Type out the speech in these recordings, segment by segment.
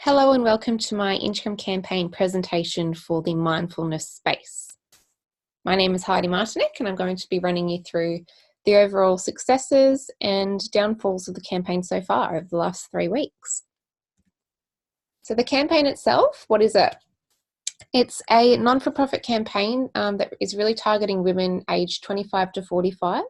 Hello and welcome to my interim campaign presentation for the mindfulness space. My name is Heidi Martinek and I'm going to be running you through the overall successes and downfalls of the campaign so far over the last 3 weeks. So the campaign itself, what is it? It's a non-for-profit campaign that is really targeting women aged 25 to 45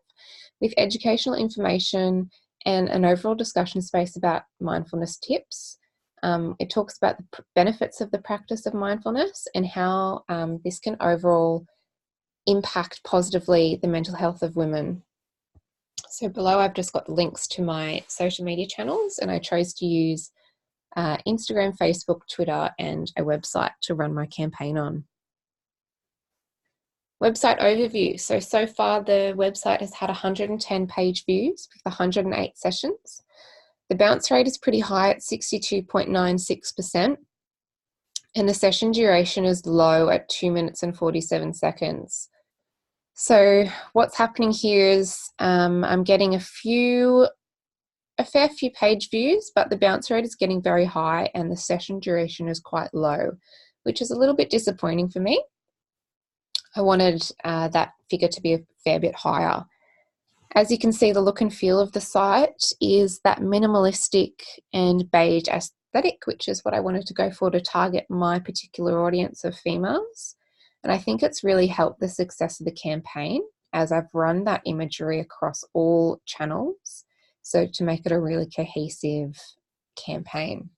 with educational information and an overall discussion space about mindfulness tips. It talks about the benefits of the practice of mindfulness and how this can overall impact positively the mental health of women. So below I've just got links to my social media channels, and I chose to use Instagram, Facebook, Twitter, and a website to run my campaign on. Website overview. So far the website has had 110 page views with 108 sessions. The bounce rate is pretty high at 62.96%, and the session duration is low at 2 minutes and 47 seconds. So what's happening here is I'm getting a fair few page views, but the bounce rate is getting very high and the session duration is quite low, which is a little bit disappointing for me. I wanted that figure to be a fair bit higher. As you can see, the look and feel of the site is that minimalistic and beige aesthetic, which is what I wanted to go for to target my particular audience of females. And I think it's really helped the success of the campaign as I've run that imagery across all channels, so to make it a really cohesive campaign.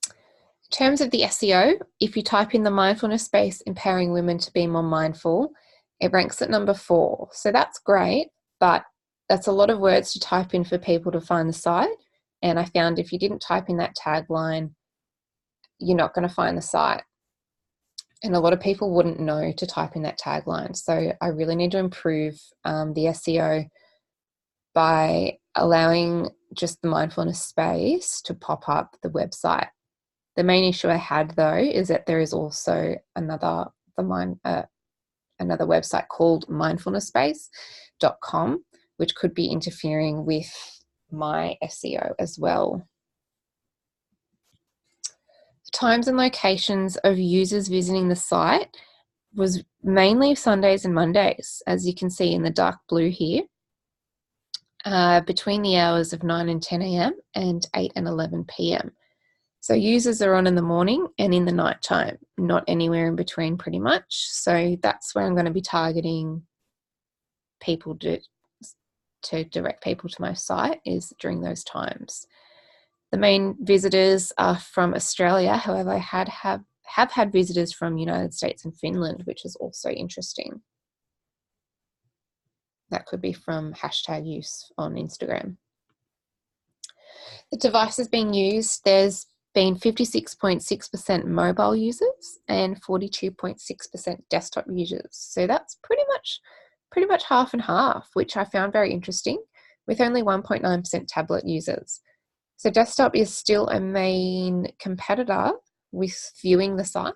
In terms of the SEO, if you type in the mindfulness space, empowering women to be more mindful, it ranks at number 4. So that's great, but that's a lot of words to type in for people to find the site. And I found if you didn't type in that tagline, you're not going to find the site. And a lot of people wouldn't know to type in that tagline. So I really need to improve the SEO by allowing just the mindfulness space to pop up the website. The main issue I had though is that there is also another website called mindfulnessspace.com, which could be interfering with my SEO as well. The times and locations of users visiting the site was mainly Sundays and Mondays, as you can see in the dark blue here, between the hours of 9 and 10 a.m. and 8 and 11 p.m. So users are on in the morning and in the night time, not anywhere in between pretty much. So that's where I'm going to be targeting people to direct people to my site, is during those times. The main visitors are from Australia. However, I have had visitors from United States and Finland, which is also interesting. That could be from hashtag use on Instagram. The devices being used, there's been 56.6% mobile users and 42.6% desktop users. So that's pretty much half and half, which I found very interesting, with only 1.9% tablet users. So desktop is still a main competitor with viewing the site.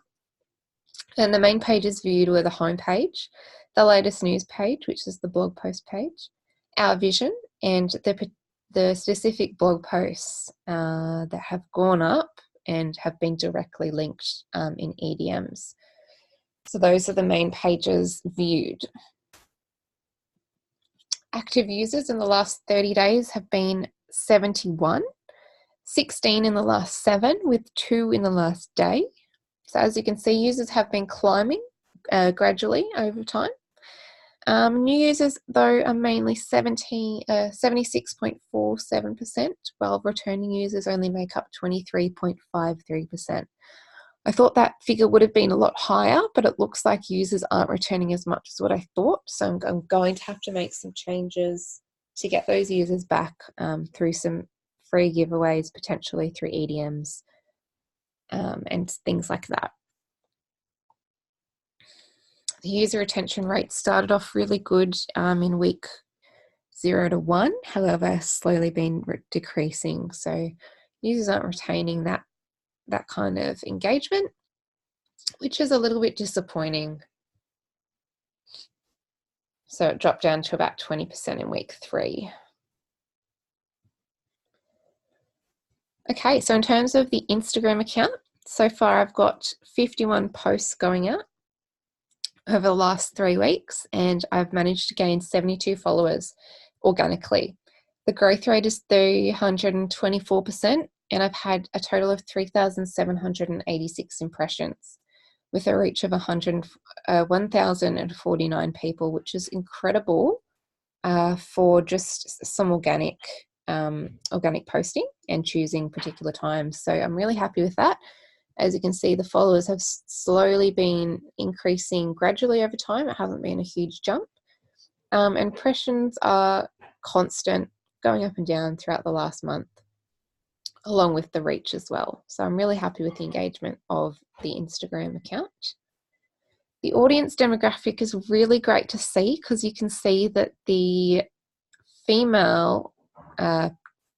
And the main pages viewed were the home page, the latest news page, which is the blog post page, our vision, and the specific blog posts that have gone up and have been directly linked in EDMs. So those are the main pages viewed. Active users in the last 30 days have been 71, 16 in the last 7, with 2 in the last day. So as you can see, users have been climbing gradually over time. New users, though, are mainly 76.47%, while returning users only make up 23.53%. I thought that figure would have been a lot higher, but it looks like users aren't returning as much as what I thought. So I'm going to have to make some changes to get those users back through some free giveaways, potentially through EDMs and things like that. The user retention rate started off really good in week 0 to 1, however, slowly been decreasing. So users aren't retaining that kind of engagement, which is a little bit disappointing. So it dropped down to about 20% in week 3. Okay, so in terms of the Instagram account, so far I've got 51 posts going out over the last 3 weeks, and I've managed to gain 72 followers organically. The growth rate is 324%, and I've had a total of 3,786 impressions with a reach of 1,049 people, which is incredible for just some organic posting and choosing particular times. So I'm really happy with that. As you can see, the followers have slowly been increasing gradually over time. It hasn't been a huge jump. Impressions are constant, going up and down throughout the last month, along with the reach as well. So I'm really happy with the engagement of the Instagram account. The audience demographic is really great to see because you can see that the female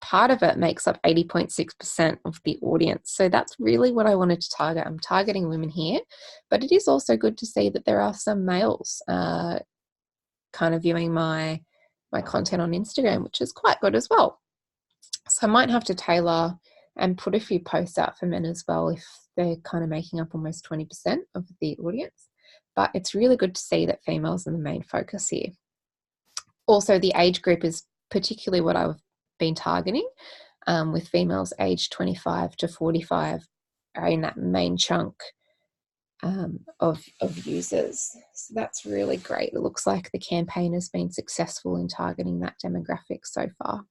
part of it makes up 80.6% of the audience. So that's really what I wanted to target. I'm targeting women here, but it is also good to see that there are some males kind of viewing my content on Instagram, which is quite good as well. So I might have to tailor and put a few posts out for men as well if they're kind of making up almost 20% of the audience. But it's really good to see that females are the main focus here. Also, the age group is particularly what I've been targeting, with females aged 25 to 45 are in that main chunk of users. So that's really great. It looks like the campaign has been successful in targeting that demographic so far.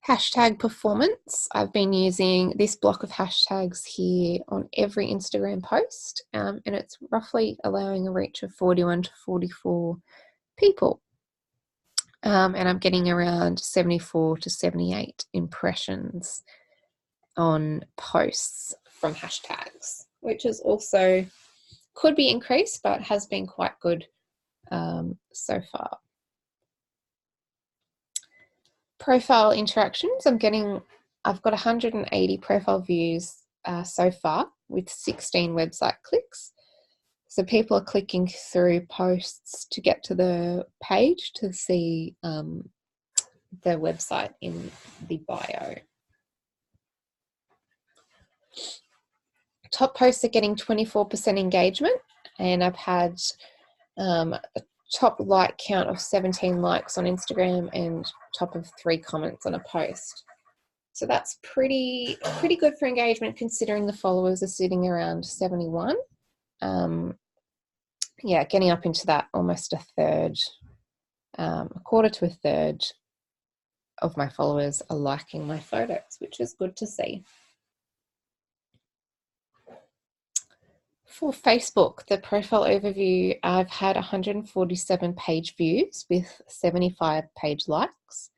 Hashtag performance. I've been using this block of hashtags here on every Instagram post, and it's roughly allowing a reach of 41 to 44 people. And I'm getting around 74 to 78 impressions on posts from hashtags, which is also could be increased, but has been quite good so far. Profile interactions. I've got 180 profile views so far with 16 website clicks. So people are clicking through posts to get to the page to see the website in the bio. Top posts are getting 24% engagement, and I've had a top like count of 17 likes on Instagram and top of 3 comments on a post. So that's pretty good for engagement considering the followers are sitting around 71. Yeah, getting up into that almost a third, a quarter to a third of my followers are liking my photos, which is good to see. For Facebook, the profile overview, I've had 147 page views with 75 page likes.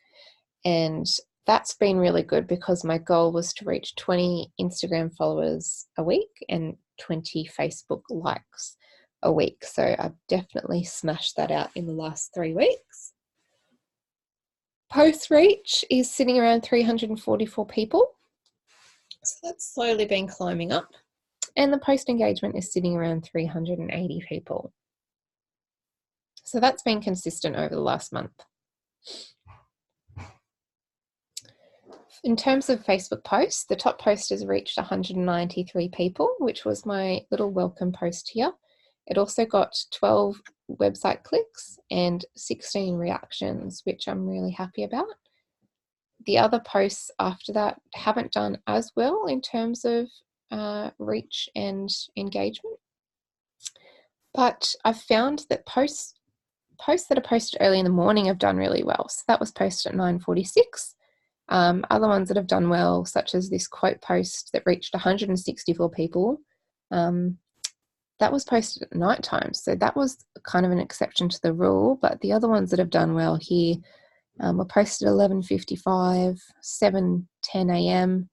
And that's been really good because my goal was to reach 20 Instagram followers a week and 20 Facebook likes a week. So I've definitely smashed that out in the last 3 weeks. Post reach is sitting around 344 people. So that's slowly been climbing up. And the post engagement is sitting around 380 people. So that's been consistent over the last month. In terms of Facebook posts, the top post has reached 193 people, which was my little welcome post here. It also got 12 website clicks and 16 reactions, which I'm really happy about. The other posts after that haven't done as well in terms of reach and engagement. But I've found that posts that are posted early in the morning have done really well. So that was posted at 9:46. Other ones that have done well, such as this quote post that reached 164 people, that was posted at night time. So that was kind of an exception to the rule. But the other ones that have done well here were posted at 11:55, 7:10 a.m.,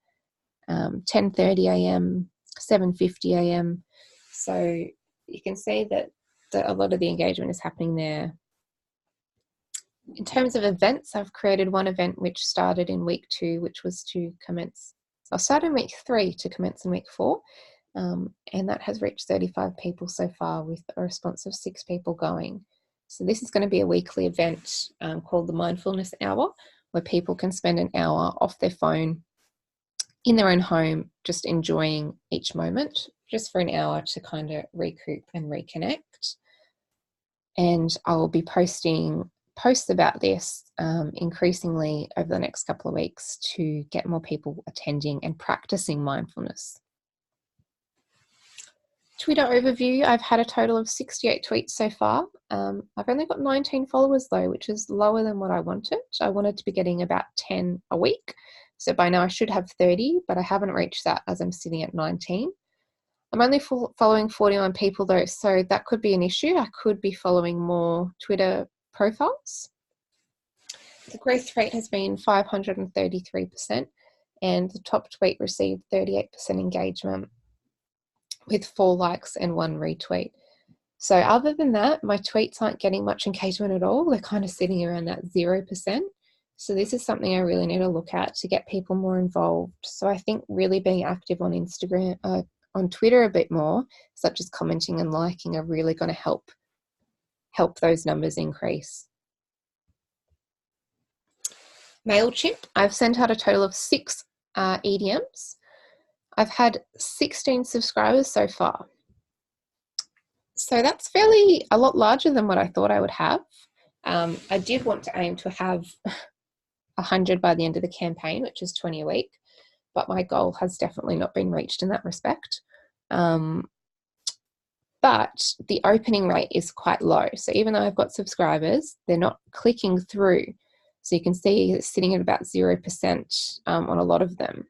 10:30 a.m., 7:50 a.m. So you can see that a lot of the engagement is happening there. In terms of events, I've created one event which started in week 2, which was to commence. I'll start in week 3 to commence in week 4. And that has reached 35 people so far with a response of 6 people going. So this is going to be a weekly event called the Mindfulness Hour, where people can spend an hour off their phone in their own home, just enjoying each moment, just for an hour to kind of recoup and reconnect. And I will be posting posts about this increasingly over the next couple of weeks to get more people attending and practicing mindfulness. Twitter overview, I've had a total of 68 tweets so far. I've only got 19 followers though, which is lower than what I wanted. I wanted to be getting about 10 a week. So by now I should have 30, but I haven't reached that as I'm sitting at 19. I'm only following 41 people though, so that could be an issue. I could be following more Twitter profiles. The growth rate has been 533%, and the top tweet received 38% engagement with 4 likes and 1 retweet. So other than that, my tweets aren't getting much engagement at all. They're kind of sitting around that 0%. So this is something I really need to look at to get people more involved. So I think really being active on Instagram, on Twitter a bit more, such as commenting and liking, are really going to help those numbers increase. MailChimp, I've sent out a total of 6 EDMs. I've had 16 subscribers so far. So that's a lot larger than what I thought I would have. I did want to aim to have 100 by the end of the campaign, which is 20 a week, but my goal has definitely not been reached in that respect. But the opening rate is quite low. So even though I've got subscribers, they're not clicking through. So you can see it's sitting at about 0% on a lot of them,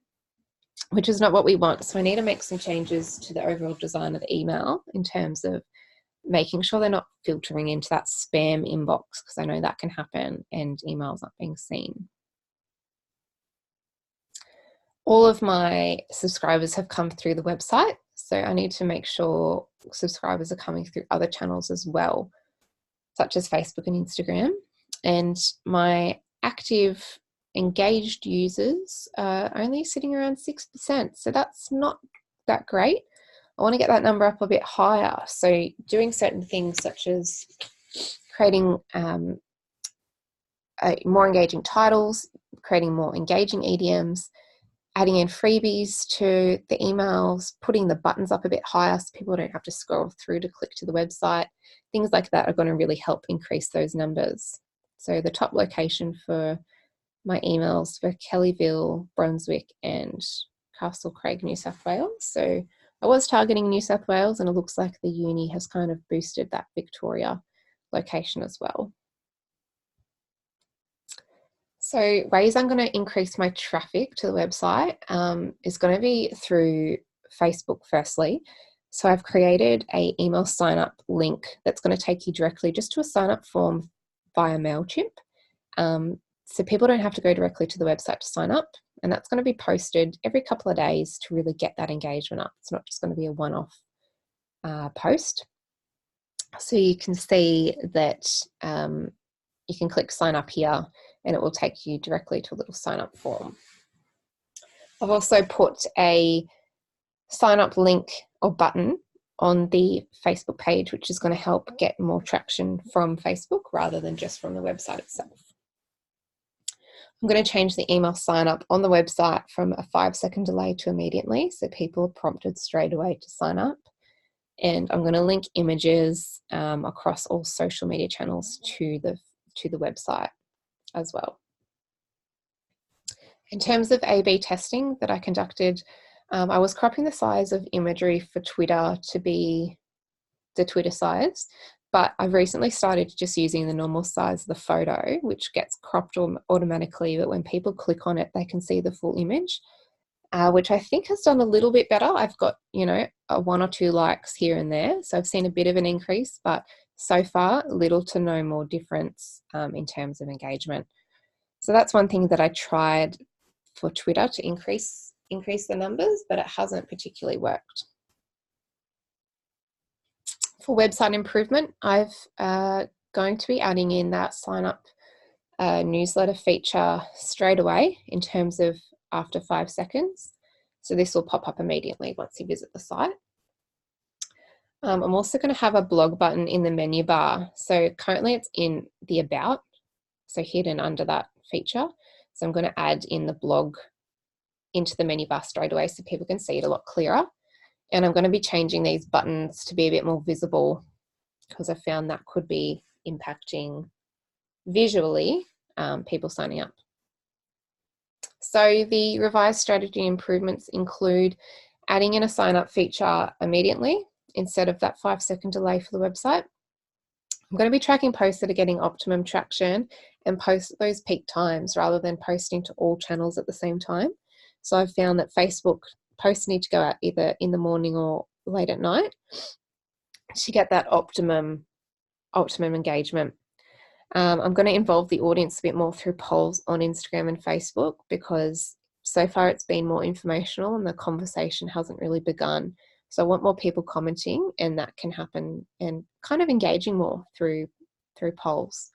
which is not what we want. So I need to make some changes to the overall design of the email in terms of making sure they're not filtering into that spam inbox, because I know that can happen and emails not being seen. All of my subscribers have come through the website, so I need to make sure subscribers are coming through other channels as well, such as Facebook and Instagram. And my active engaged users are only sitting around 6%, so that's not that great. I want to get that number up a bit higher. So doing certain things such as creating more engaging titles, creating more engaging EDMs, adding in freebies to the emails, putting the buttons up a bit higher so people don't have to scroll through to click to the website. Things like that are going to really help increase those numbers. So the top location for my emails for Kellyville, Brunswick and Castle Craig, New South Wales. So I was targeting New South Wales, and it looks like the uni has kind of boosted that Victoria location as well. So ways I'm going to increase my traffic to the website is going to be through Facebook firstly. So I've created an email sign up link that's going to take you directly just to a sign up form via MailChimp. So people don't have to go directly to the website to sign up, and that's going to be posted every couple of days to really get that engagement up. It's not just going to be a one-off post. So you can see that you can click sign up here and it will take you directly to a little sign up form. I've also put a sign up link or button on the Facebook page, which is going to help get more traction from Facebook rather than just from the website itself. I'm going to change the email sign up on the website from a 5-second delay to immediately, so people are prompted straight away to sign up. And I'm going to link images across all social media channels to the website as well. In terms of A/B testing that I conducted, I was cropping the size of imagery for Twitter to be the Twitter size, but I've recently started just using the normal size of the photo, which gets cropped automatically, but when people click on it, they can see the full image, which I think has done a little bit better. I've got, 1 or 2 likes here and there, so I've seen a bit of an increase, but so far, little to no more difference in terms of engagement. So that's one thing that I tried for Twitter to increase the numbers, but it hasn't particularly worked. For website improvement, I've going to be adding in that sign up newsletter feature straight away in terms of after 5 seconds. So this will pop up immediately once you visit the site. I'm also going to have a blog button in the menu bar. So currently it's in the About, so hidden under that feature. So I'm going to add in the blog into the menu bar straight away so people can see it a lot clearer. And I'm going to be changing these buttons to be a bit more visible because I found that could be impacting visually people signing up. So the revised strategy improvements include adding in a sign up feature immediately instead of that 5-second delay for the website. I'm going to be tracking posts that are getting optimum traction and post at those peak times rather than posting to all channels at the same time. So I've found that Facebook posts need to go out either in the morning or late at night to get that optimum engagement. I'm going to involve the audience a bit more through polls on Instagram and Facebook because so far it's been more informational and the conversation hasn't really begun. So I want more people commenting, and that can happen and kind of engaging more through polls.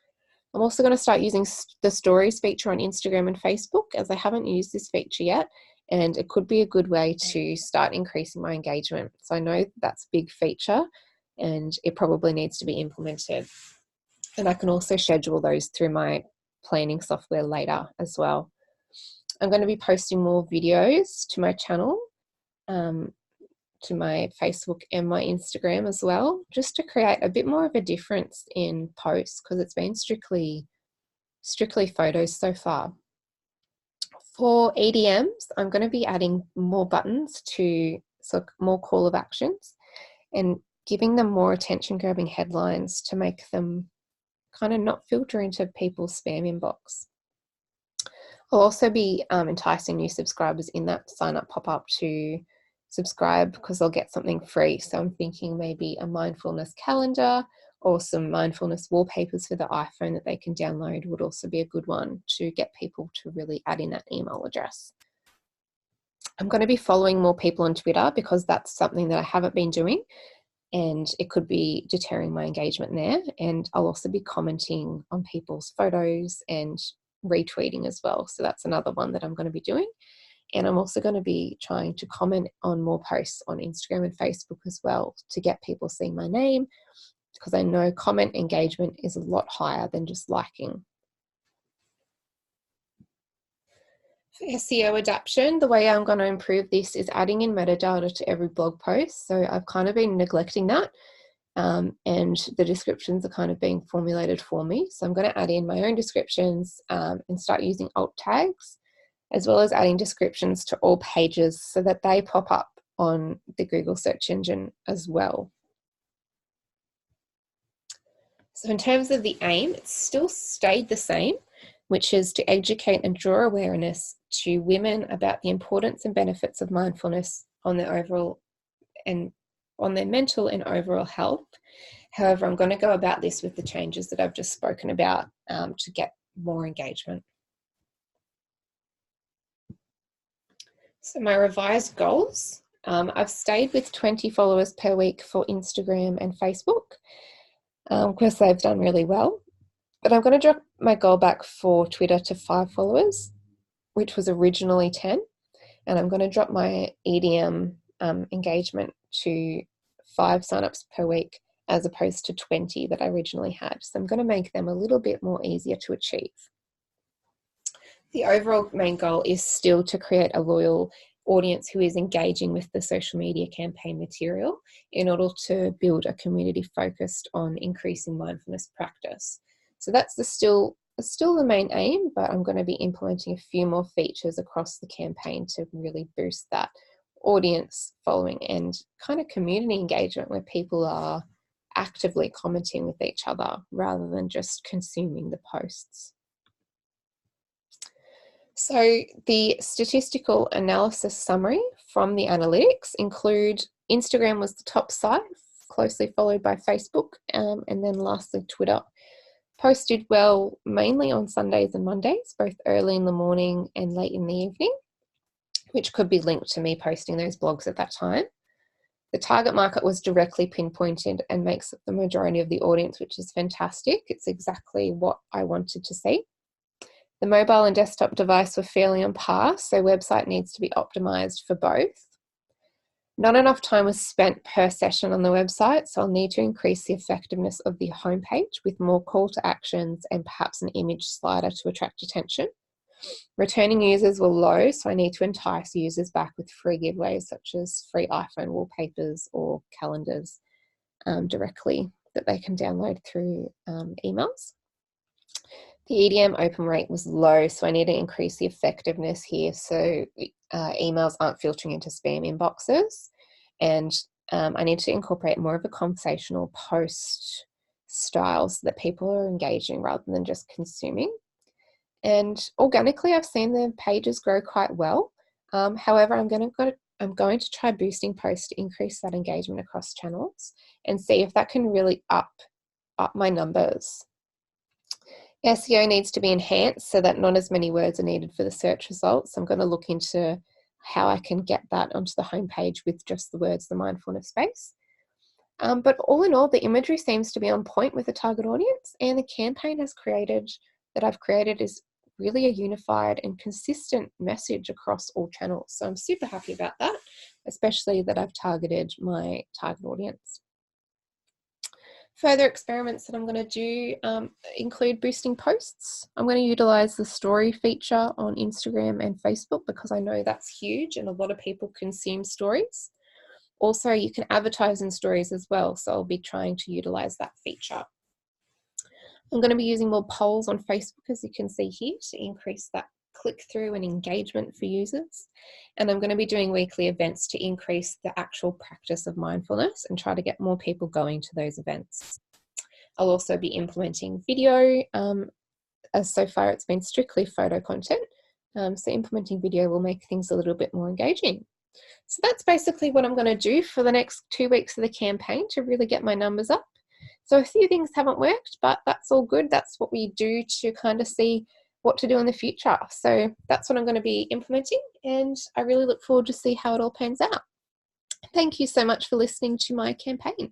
I'm also going to start using the stories feature on Instagram and Facebook, as I haven't used this feature yet, and it could be a good way to start increasing my engagement. So I know that's a big feature and it probably needs to be implemented. And I can also schedule those through my planning software later as well. I'm going to be posting more videos to my channel, to my Facebook and my Instagram as well, just to create a bit more of a difference in posts because it's been strictly photos so far. For EDMs, I'm going to be adding more buttons to more call of actions and giving them more attention-grabbing headlines to make them kind of not filter into people's spam inbox. I'll also be enticing new subscribers in that sign up pop-up to subscribe because they'll get something free. So I'm thinking maybe a mindfulness calendar or some mindfulness wallpapers for the iPhone that they can download would also be a good one to get people to really add in that email address. I'm going to be following more people on Twitter because that's something that I haven't been doing, and it could be deterring my engagement there. And I'll also be commenting on people's photos and retweeting as well. So that's another one that I'm going to be doing. And I'm also going to be trying to comment on more posts on Instagram and Facebook as well to get people seeing my name, because I know comment engagement is a lot higher than just liking. For SEO adaptation, the way I'm going to improve this is adding in metadata to every blog post. So I've kind of been neglecting that. And the descriptions are kind of being formulated for me. So I'm going to add in my own descriptions and start using alt tags, as well as adding descriptions to all pages so that they pop up on the Google search engine as well. So in terms of the aim, it's still stayed the same, which is to educate and draw awareness to women about the importance and benefits of mindfulness on their overall and on their mental and overall health. However, I'm going to go about this with the changes that I've just spoken about to get more engagement. So my revised goals, I've stayed with 20 followers per week for Instagram and Facebook because they've done really well. But I'm going to drop my goal back for Twitter to 5 followers, which was originally 10. And I'm going to drop my EDM engagement to 5 signups per week as opposed to 20 that I originally had. So I'm going to make them a little bit more easier to achieve. The overall main goal is still to create a loyal audience who is engaging with the social media campaign material in order to build a community focused on increasing mindfulness practice. So that's still the main aim, but I'm going to be implementing a few more features across the campaign to really boost that audience following and kind of community engagement where people are actively commenting with each other rather than just consuming the posts. So the statistical analysis summary from the analytics include Instagram was the top site, closely followed by Facebook, and then lastly Twitter. Posts did well mainly on Sundays and Mondays, both early in the morning and late in the evening, which could be linked to me posting those blogs at that time. The target market was directly pinpointed and makes up the majority of the audience, which is fantastic. It's exactly what I wanted to see. The mobile and desktop device were fairly on par, so website needs to be optimized for both. Not enough time was spent per session on the website, so I'll need to increase the effectiveness of the homepage with more call to actions and perhaps an image slider to attract attention. Returning users were low, so I need to entice users back with free giveaways such as free iPhone wallpapers or calendars directly that they can download through emails. The EDM open rate was low, so I need to increase the effectiveness here so emails aren't filtering into spam inboxes. And I need to incorporate more of a conversational post style so that people are engaging rather than just consuming. And organically, I've seen the pages grow quite well. However, I'm going to try boosting posts to increase that engagement across channels and see if that can really up my numbers. SEO needs to be enhanced so that not as many words are needed for the search results. I'm going to look into how I can get that onto the homepage with just the words, the mindfulness space. But all in all, the imagery seems to be on point with the target audience, and the campaign that I've created is really a unified and consistent message across all channels. So I'm super happy about that, especially that I've targeted my target audience. Further experiments that I'm going to do include boosting posts. I'm going to utilize the story feature on Instagram and Facebook because I know that's huge and a lot of people consume stories. Also, you can advertise in stories as well, so I'll be trying to utilize that feature. I'm going to be using more polls on Facebook, as you can see here, to increase that click-through and engagement for users. And I'm going to be doing weekly events to increase the actual practice of mindfulness and try to get more people going to those events. I'll also be implementing video, as so far it's been strictly photo content. So implementing video will make things a little bit more engaging. So that's basically what I'm going to do for the next 2 weeks of the campaign to really get my numbers up. So a few things haven't worked, but that's all good. That's what we do to kind of see what to do in the future. So that's what I'm going to be implementing, and I really look forward to see how it all pans out. Thank you so much for listening to my campaign.